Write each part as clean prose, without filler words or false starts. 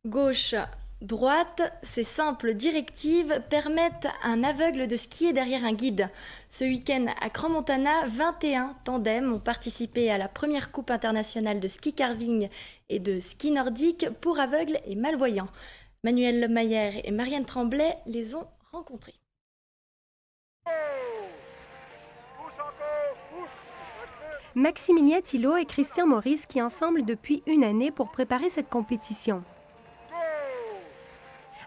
Gauche, droite, ces simples directives permettent à un aveugle de skier derrière un guide. Ce week-end à Crans-Montana, 21 tandems ont participé à la première Coupe internationale de ski carving et de ski nordique pour aveugles et malvoyants. Manuel Lemaillère et Marianne Tremblay les ont rencontrés. Maximilien Thillot et Christian Maurice qui ensemble depuis une année pour préparer cette compétition.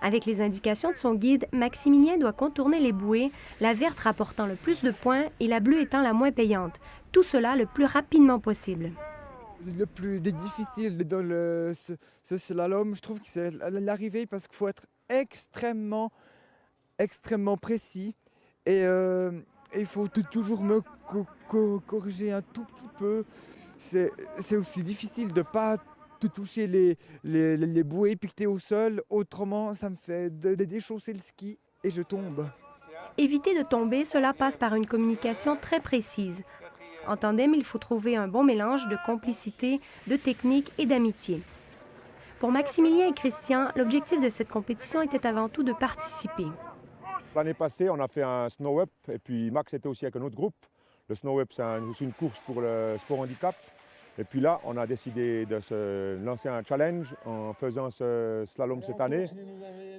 Avec les indications de son guide, Maximilien doit contourner les bouées, la verte rapportant le plus de points et la bleue étant la moins payante. Tout cela le plus rapidement possible. Le plus difficile dans ce slalom, je trouve que c'est l'arrivée parce qu'il faut être extrêmement précis et il faut toujours me corriger un tout petit peu. C'est aussi difficile de ne pas toucher les bouées piquetées au sol, autrement ça me fait déchausser le ski et je tombe. Éviter de tomber, cela passe par une communication très précise. En tandem, il faut trouver un bon mélange de complicité, de technique et d'amitié. Pour Maximilien et Christian, l'objectif de cette compétition était avant tout de participer. L'année passée, on a fait un Snow Up et puis Max était aussi avec un autre groupe. Le Snow Up, c'est une course pour le sport handicap. Et puis là, on a décidé de se lancer un challenge en faisant ce slalom cette année.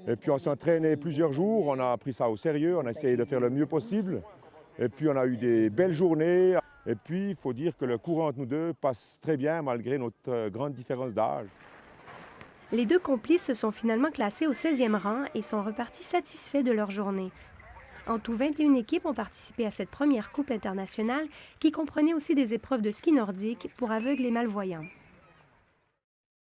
Et puis on s'est entraîné plusieurs jours, on a pris ça au sérieux, on a essayé de faire le mieux possible. Et puis on a eu des belles journées. Et puis il faut dire que le courant entre nous deux passe très bien malgré notre grande différence d'âge. Les deux complices se sont finalement classés au 16e rang et sont repartis satisfaits de leur journée. En tout, 21 équipes ont participé à cette première Coupe internationale qui comprenait aussi des épreuves de ski nordique pour aveugles et malvoyants.